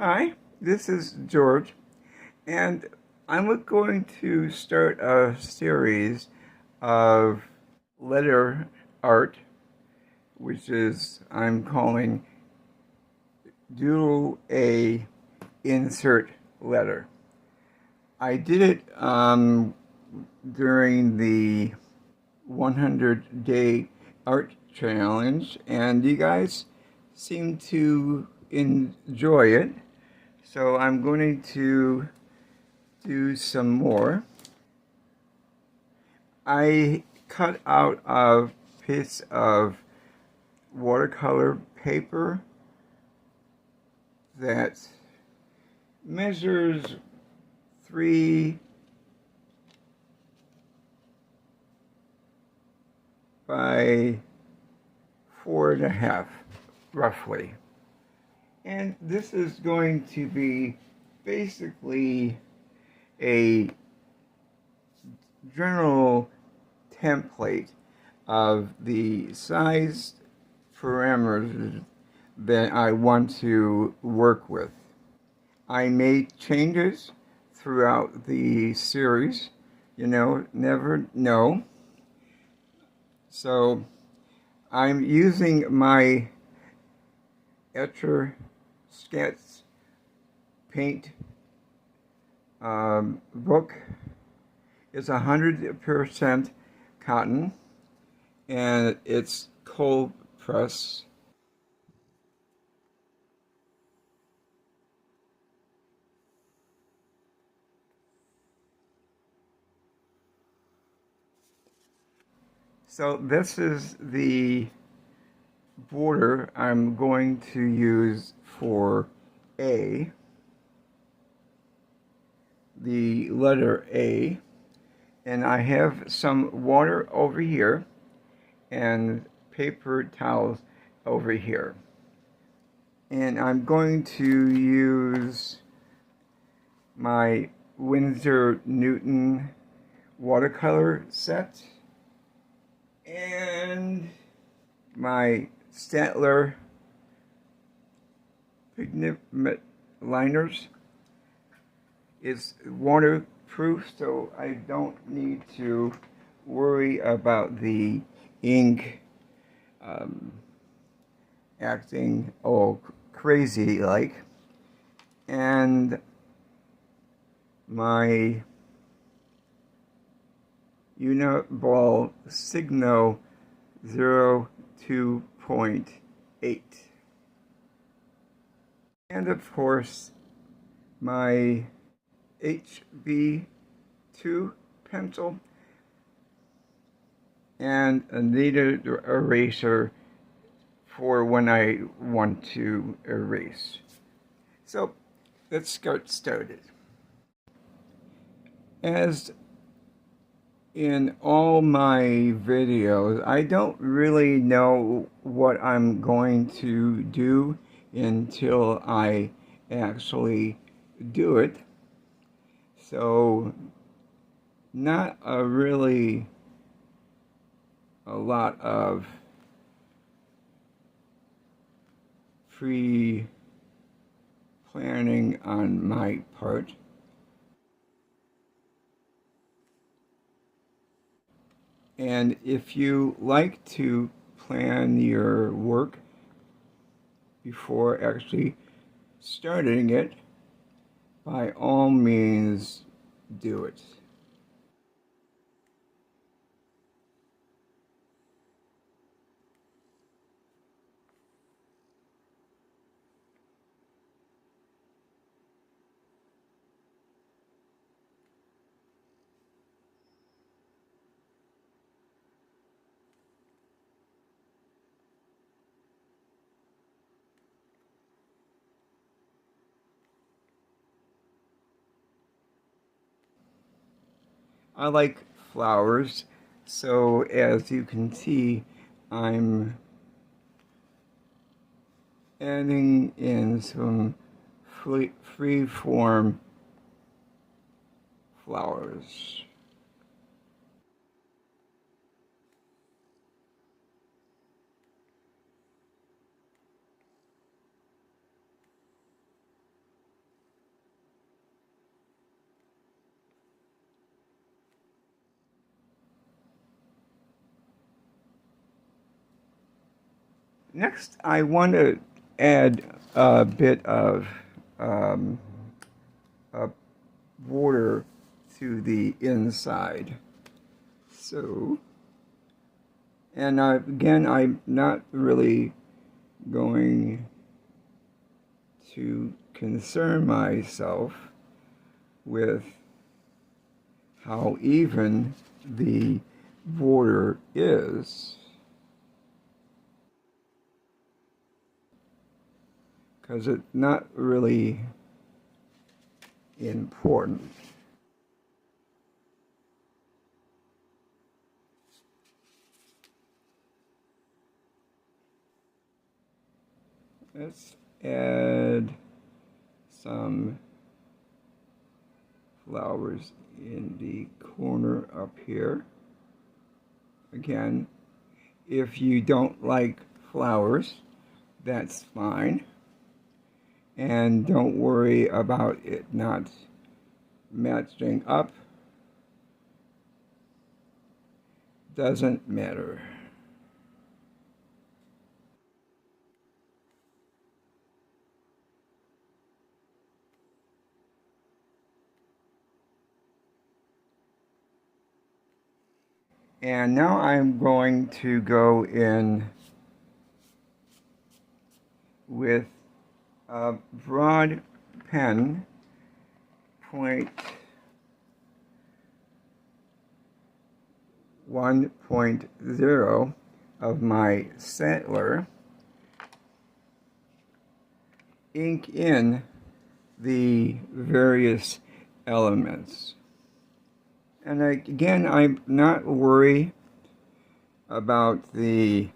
Hi, this is George, and I'm going to start a series of letter art, which is I'm calling Doodle a insert letter. I did it during the 100-day art challenge, and you guys seem to enjoy it. So I'm going to do some more. I cut out a piece of watercolor paper that measures 3 by 4.5, roughly. And this is going to be basically a general template of the size parameters that I want to work with. I made changes throughout the series, never know. So I'm using my Escher sketch paint book. It's 100% cotton, and it's cold press. So this is the border I'm going to use for A, the letter A, and I have some water over here and paper towels over here. And I'm going to use my Winsor Newton watercolor set and my Statler pigment liners. It's waterproof, so I don't need to worry about the ink acting all crazy like. And my Uniball Signo 02.8. And of course, my HB2 pencil and a kneaded eraser for when I want to erase. So let's get started. As in all my videos, I don't really know what I'm going to do until I actually do it. So not really a lot of pre-planning on my part. And if you like to plan your work before actually starting it, by all means, do it. I like flowers, so as you can see, I'm adding in some free-form flowers. Next, I want to add a bit of um, border to the inside. So, and again, I'm not really going to concern myself with how even the border is, because it's not really important. Let's add some flowers in the corner up here. Again, if you don't like flowers, that's fine. And don't worry about it not matching up. Doesn't matter. And now I'm going to go in with a broad pen, point 1.0 of my settler, ink in the various elements. And again, I'm not worried about the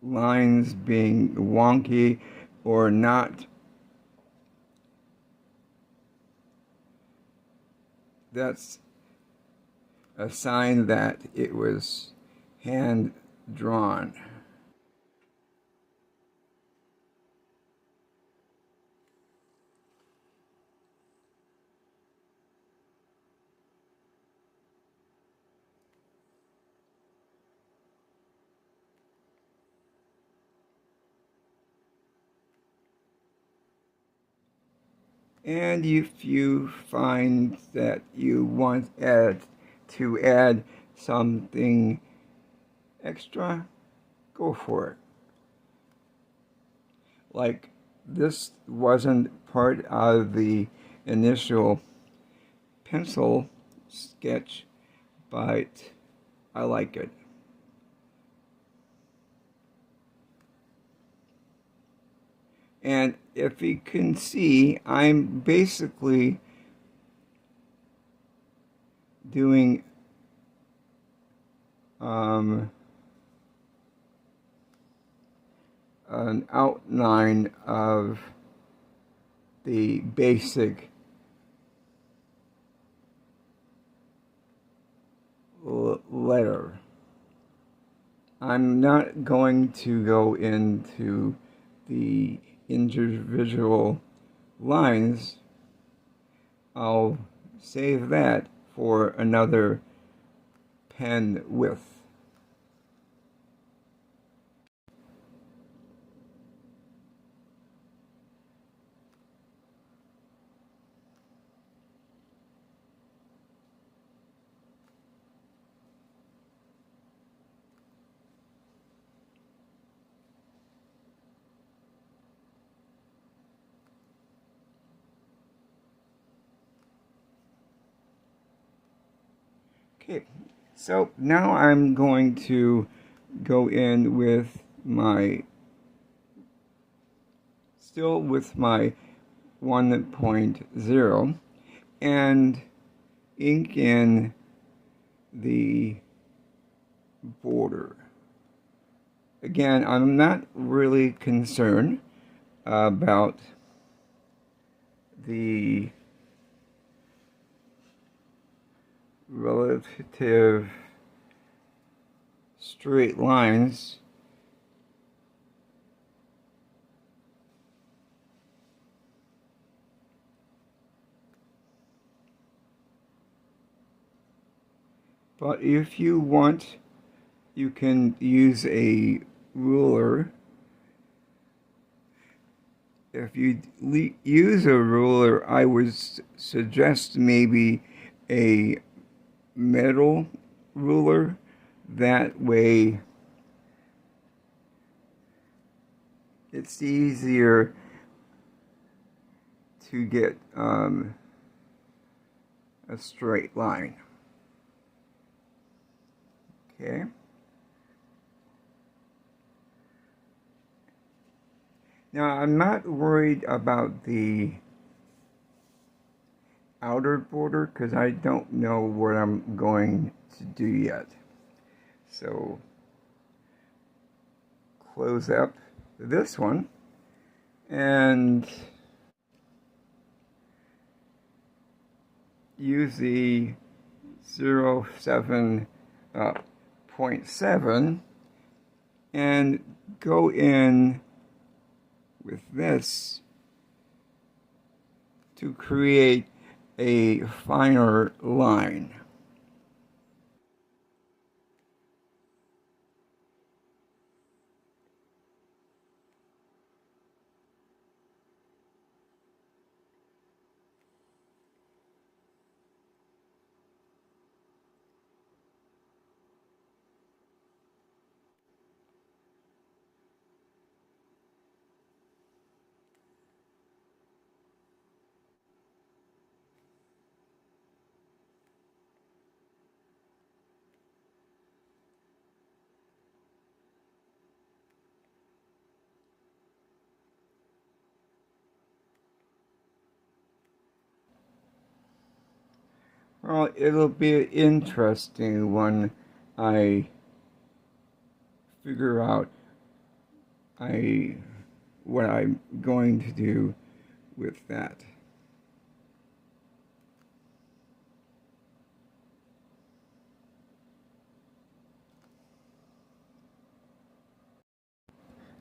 lines being wonky or not. That's a sign that it was hand drawn. And if you find that you want to add something extra, go for it. Like, this wasn't part of the initial pencil sketch, but I like it. And if you can see, I'm basically doing an outline of the basic letter. I'm not going to go into the individual lines. I'll save that for another pen width. Okay, so now I'm going to go in with still with my 1.0 and ink in the border. Again, I'm not really concerned about the relative straight lines. But if you want you can use a ruler. If you use a ruler, I would suggest maybe a metal ruler. That way it's easier to get a straight line. Okay. Now, I'm not worried about the outer border because I don't know what I'm going to do yet. So, close up this one and use the 0.7 and go in with this to create a finer line. Well, it'll be interesting when I figure out what I'm going to do with that.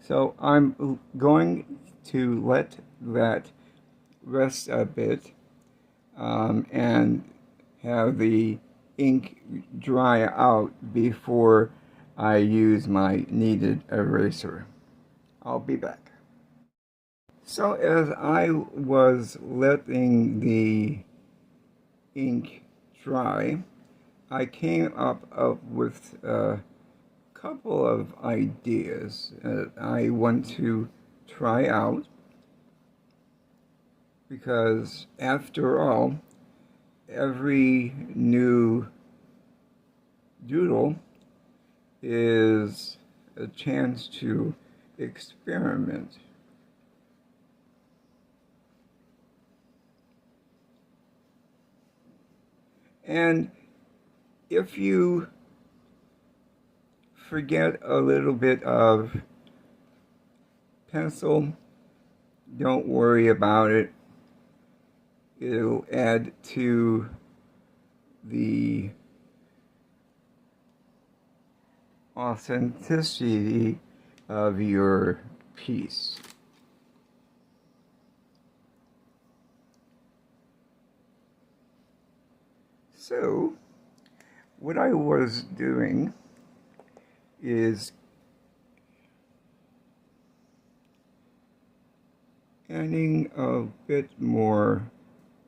So I'm going to let that rest a bit and have the ink dry out before I use my kneaded eraser. I'll be back. So as I was letting the ink dry, I came up with a couple of ideas that I want to try out, because after all, every new doodle is a chance to experiment. And if you forget a little bit of pencil, don't worry about it. It'll add to the authenticity of your piece. So, what I was doing is adding a bit more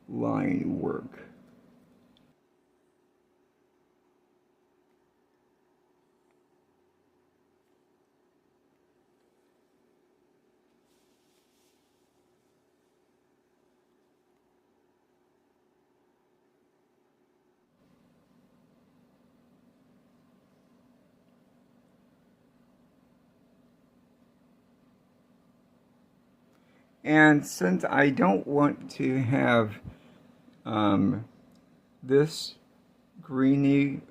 line work. And since I don't want to have this greenery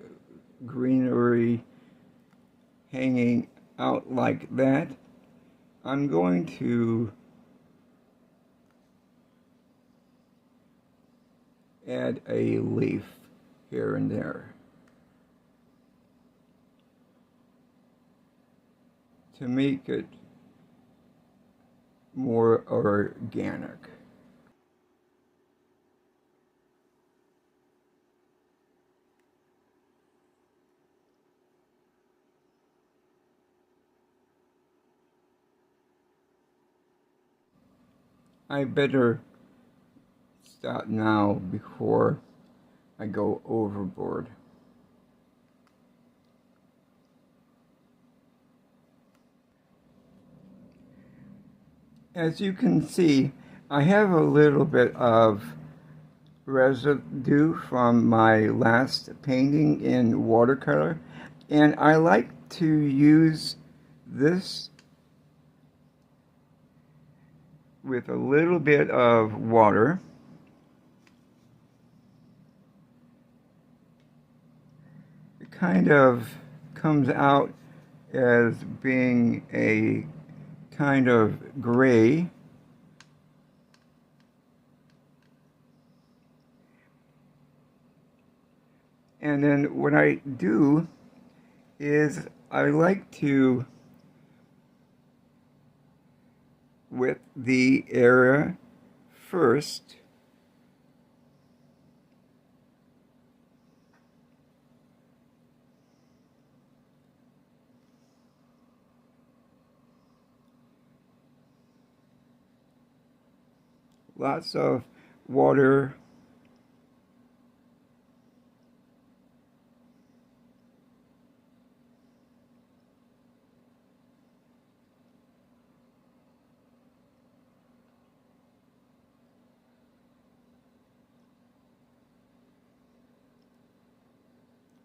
hanging out like that, I'm going to add a leaf here and there to make it more organic. I better stop now before I go overboard. As you can see, I have a little bit of residue from my last painting in watercolor, and I like to use this with a little bit of water. It kind of comes out as being a kind of gray. And then what I do is I like to wet the area first, lots of water.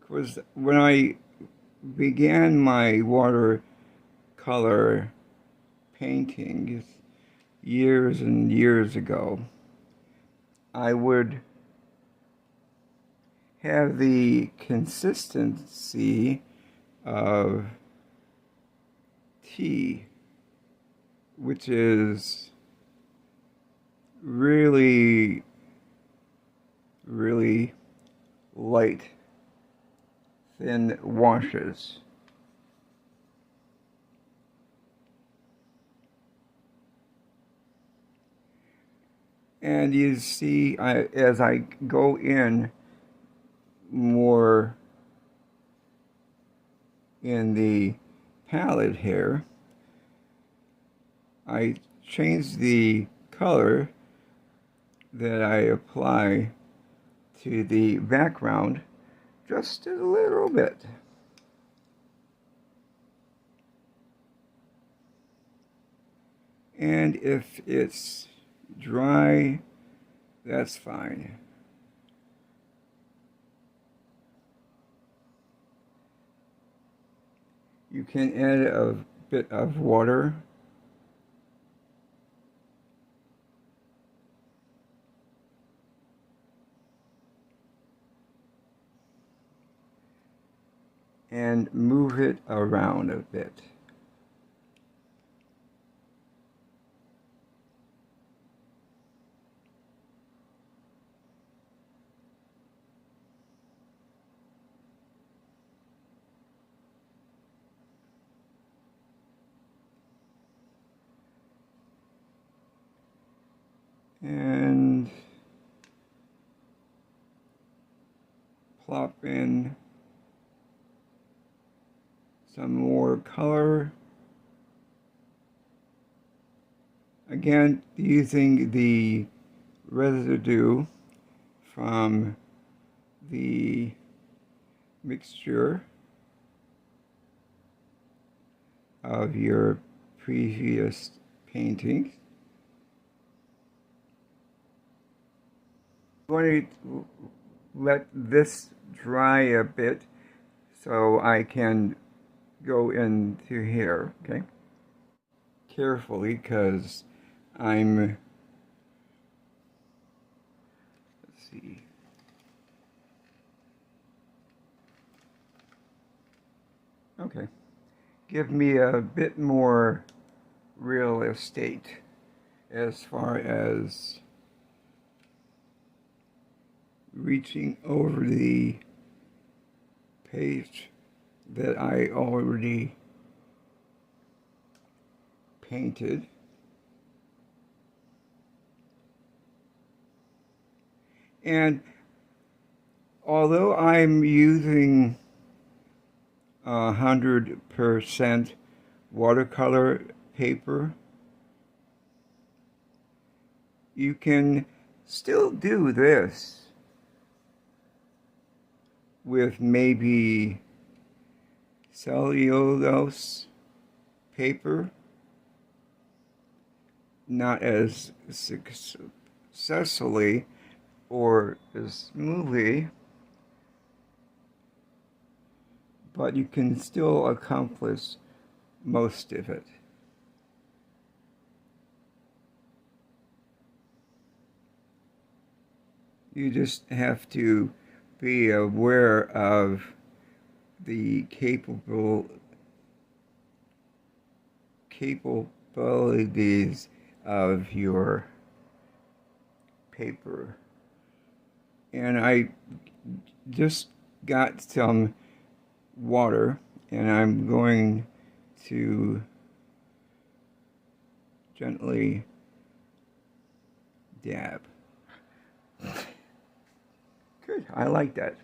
Was when I began my watercolor paintings years and years ago, I would have the consistency of tea, which is really, really light, thin washes. And you see, as I go in more in the palette here, I change the color that I apply to the background just a little bit. And if it's dry, that's fine. You can add a bit of water. And move it around a bit. And plop in some more color. Again, using the residue from the mixture of your previous paintings. I'm going to let this dry a bit so I can go into here, okay? Carefully, because let's see. Okay. Give me a bit more real estate as far as reaching over the page that I already painted. And although I'm using 100% watercolor paper, you can still do this with maybe cellulose paper, not as successfully or as smoothly, but you can still accomplish most of it. You just have to be aware of the capabilities of your paper. And I just got some water, and I'm going to gently dab. Good, I like that.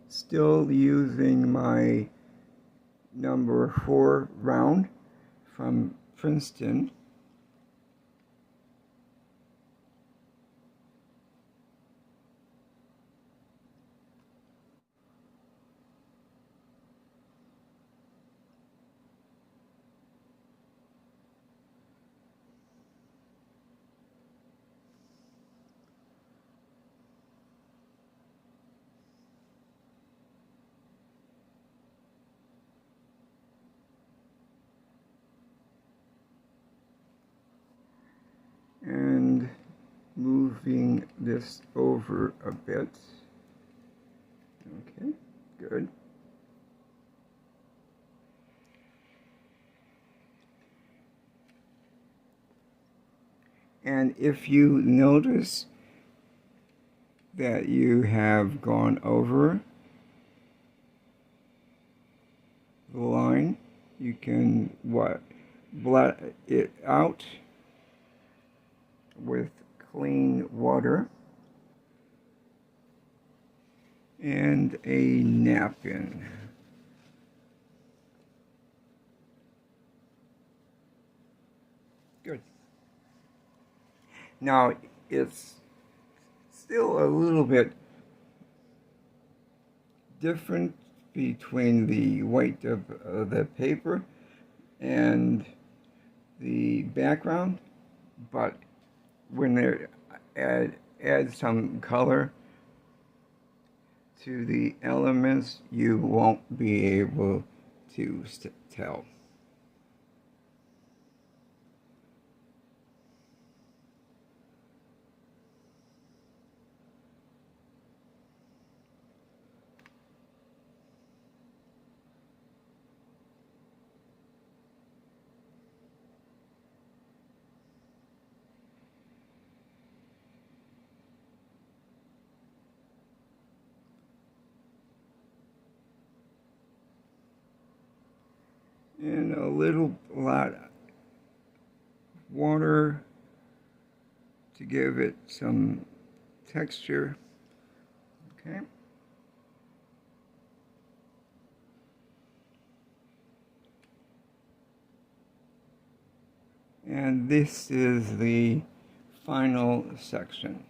Still using my number 4 round from Princeton. And moving this over a bit. Okay, good. And if you notice that you have gone over the line, you can blot it out with clean water and a napkin. Good. Now, it's still a little bit different between the weight of the paper and the background, but when they add some color to the elements, you won't be able to tell. And a lot of water to give it some texture. Okay. And this is the final section.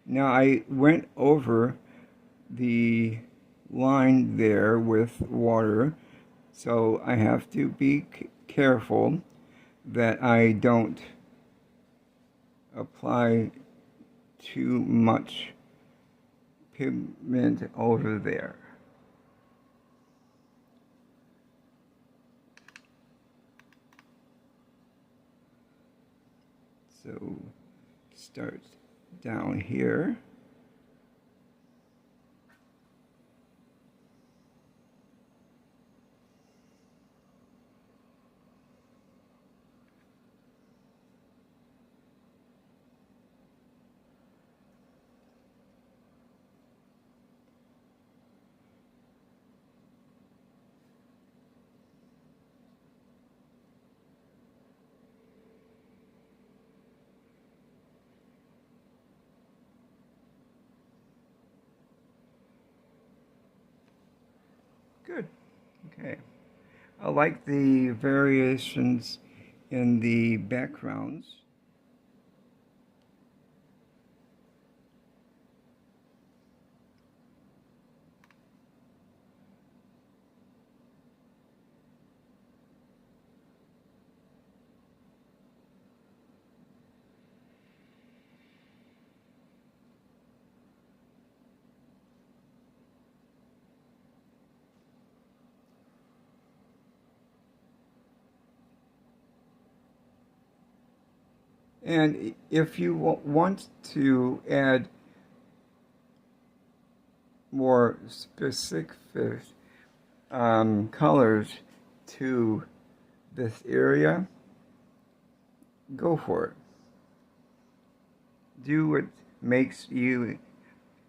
Now I went over the line there with water, so I have to be careful that I don't apply too much pigment over there. So start down here. Good. Okay. I like the variations in the backgrounds. And if you want to add more specific colors to this area, go for it. Do what makes you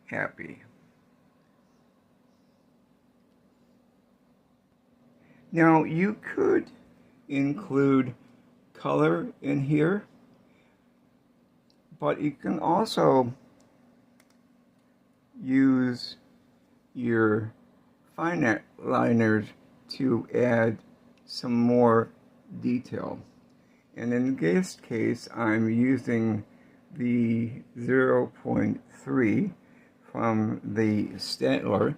happy. Now, you could include color in here, but you can also use your fine liners to add some more detail. And in this case, I'm using the 0.3 from the Statler.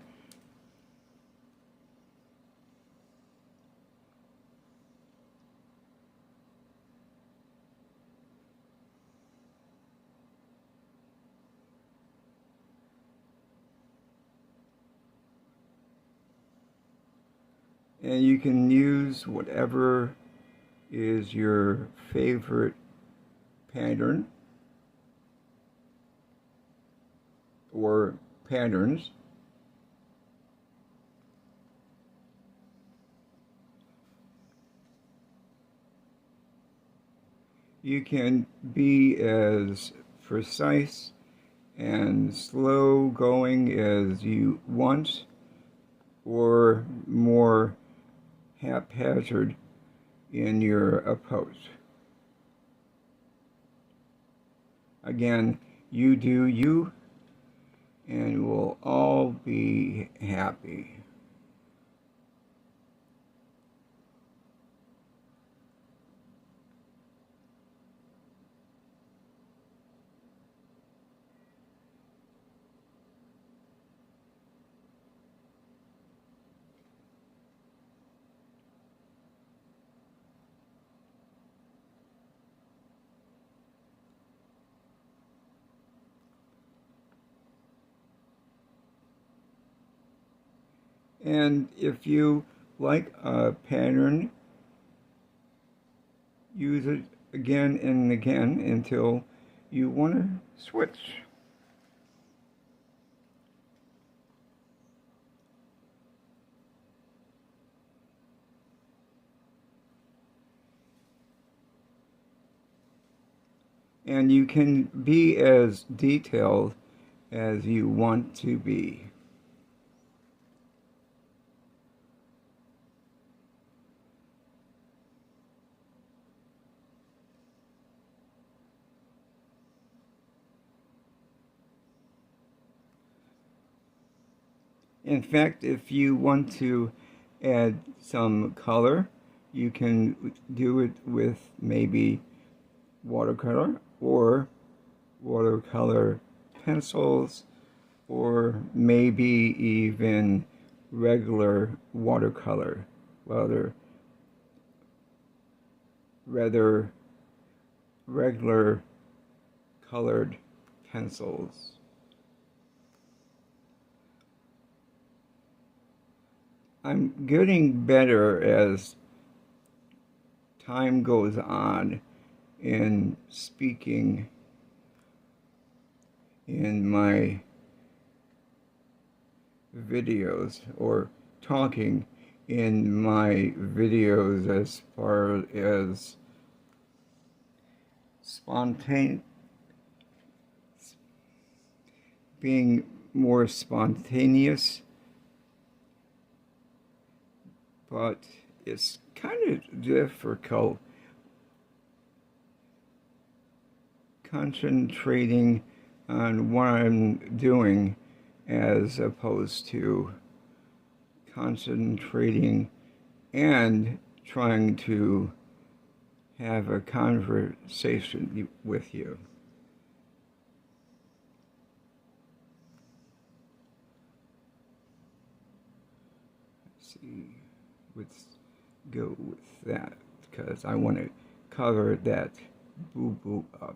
And you can use whatever is your favorite pattern or patterns. You can be as precise and slow going as you want, or more haphazard in your approach. Again, you do you, and we'll all be happy. And if you like a pattern, use it again and again until you want to switch. And you can be as detailed as you want to be. In fact, if you want to add some color, you can do it with maybe watercolor or watercolor pencils, or maybe even regular watercolor, rather regular colored pencils. I'm getting better as time goes on in speaking in my videos, or talking in my videos, as far as being more spontaneous. But it's kind of difficult concentrating on what I'm doing as opposed to concentrating and trying to have a conversation with you. Let's see, let's go with that because I want to cover that boo-boo up.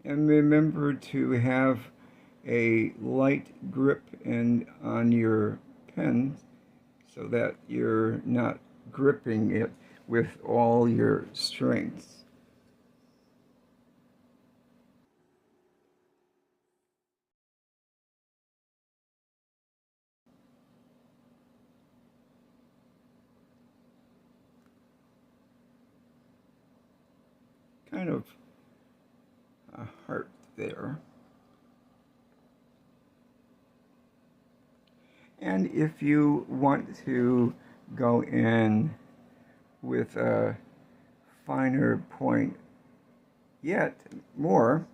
And remember to have a light grip on your pen so that you're not gripping it with all your strength. Kind of a heart there. And if you want to go in with a finer point yet more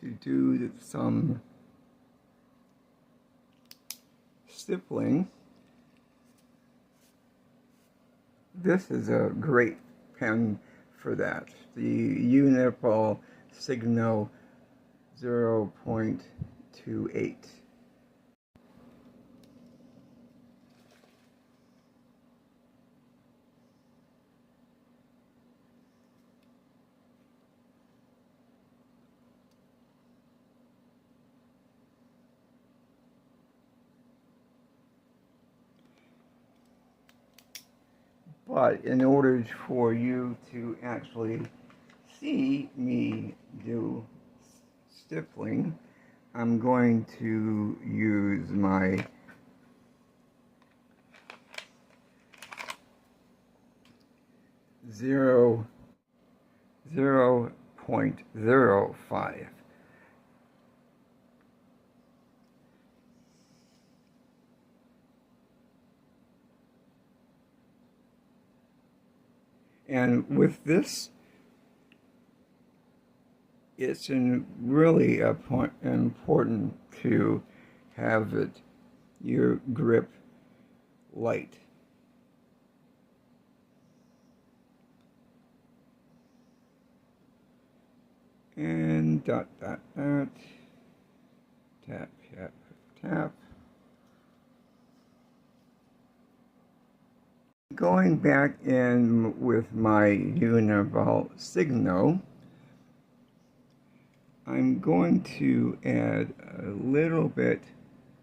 to do some stippling, this is a great pen for that. The Universal Signal 0.28. But in order for you to actually see me do stippling, I'm going to use my zero 0.05. And with this, it's really important to have your grip light. And dot, dot, dot, tap, tap, tap. Going back in with my Universal Signal, I'm going to add a little bit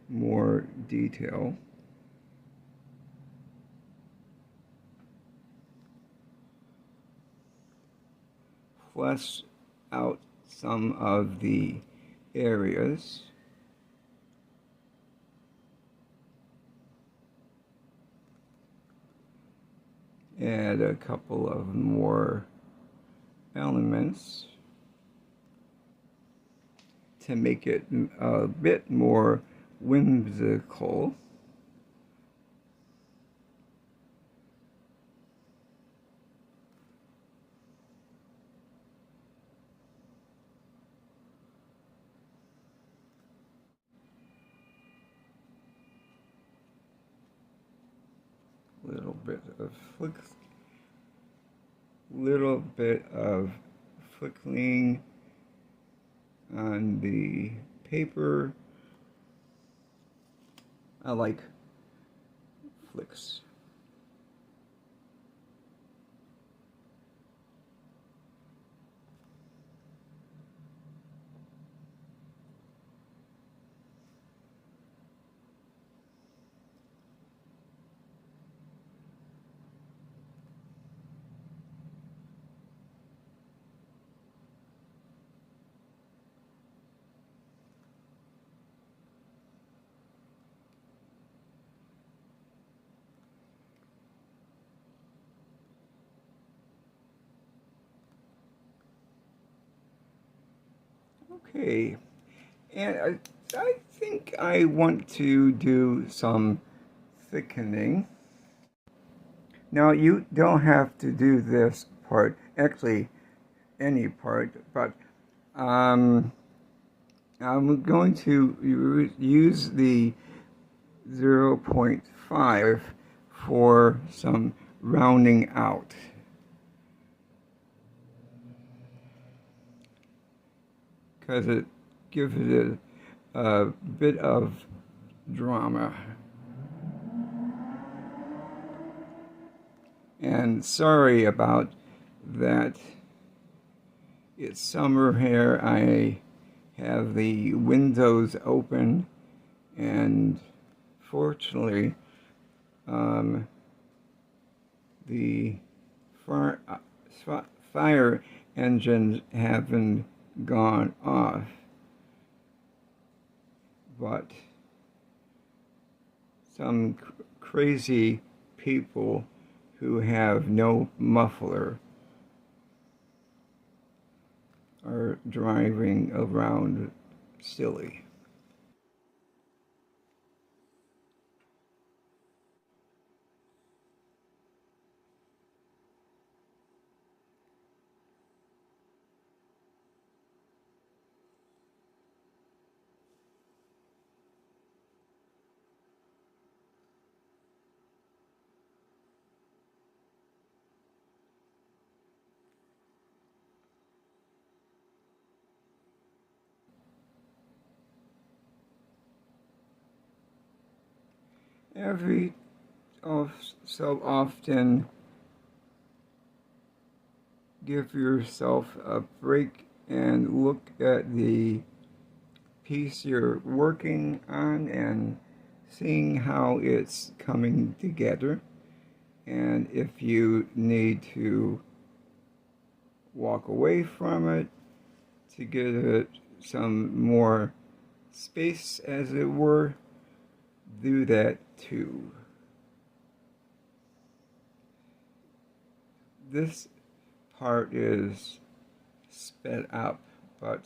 more detail. Flesh out some of the areas. Add a couple of more elements to make it a bit more whimsical. Little bit of flickering on the paper. I like flicks. Okay, and I think I want to do some thickening. Now you don't have to do this part, actually any part, but I'm going to use the 0.5 for some rounding out. Because it gives it a bit of drama. And sorry about that. It's summer here. I have the windows open, and fortunately, the fire engines haven't gone off, but some crazy people who have no muffler are driving around silly. Every so often, give yourself a break and look at the piece you're working on and seeing how it's coming together. And if you need to walk away from it to give it some more space, as it were, do that too. This part is sped up, but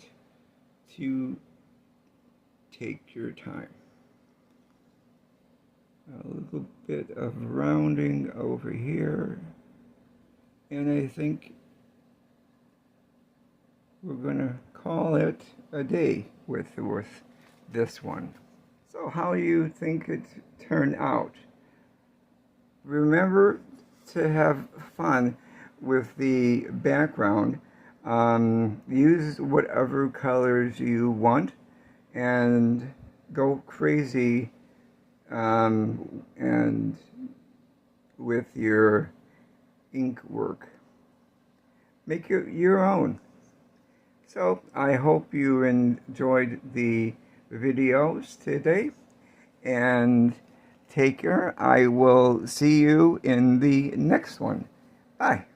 to take your time. A little bit of rounding over here, and I think we're gonna call it a day with this one. So how do you think it turned out? Remember to have fun with the background. Use whatever colors you want and go crazy and with your ink work. Make it your own. So I hope you enjoyed the videos today, and take care. I will see you in the next one. Bye.